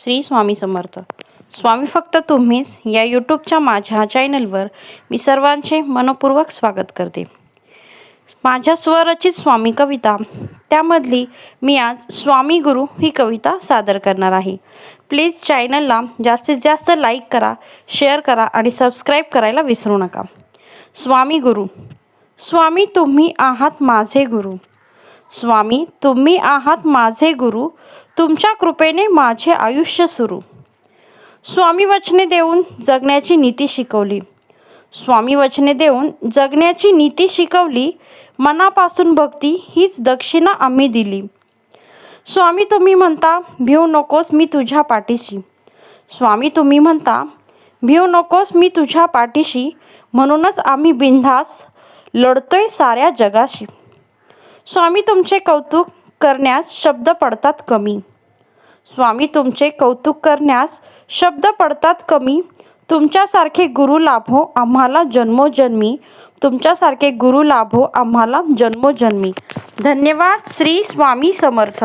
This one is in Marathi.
श्री स्वामी समर्थ. स्वामी फक्त तुम्हीच या यूट्यूबच्या माझ्या चॅनलवर मी सर्वांचे मनपूर्वक स्वागत करते. माझ्या स्वरचित स्वामी कविता त्यामधली मी आज स्वामी गुरु ही कविता सादर करणार आहे. प्लीज चॅनलला जास्तीत जास्त लाईक करा, शेअर करा आणि सबस्क्राईब करायला विसरू नका. स्वामी गुरु. स्वामी तुम्ही आहात माझे गुरु. स्वामी तुम्ही आहात माझे गुरु. तुमच्या कृपेने माझे आयुष्य सुरू. स्वामी वचने देऊन जगण्याची नीती शिकवली. स्वामी वचने देऊन जगण्याची नीती शिकवली. मनापासून भक्ती हीच दक्षिणा आम्ही दिली. स्वामी तुम्ही म्हणता भिवू नकोस मी तुझ्या पाठीशी. स्वामी तुम्ही म्हणता भिवू नकोस मी तुझ्या पाठीशी. म्हणूनच आम्ही बिनधास्त लढतोय साऱ्या जगाशी. स्वामी तुमचे कौतुक करण्यास शब्द पडतात कमी. स्वामी तुमचे कौतुक करण्यास शब्द पडतात कमी. तुमच्यासारखे गुरु लाभो आम्हाला जन्मोजन्मी. तुमच्यासारखे गुरु लाभो आम्हाला जन्मोजन्मी. धन्यवाद. श्री स्वामी समर्थ.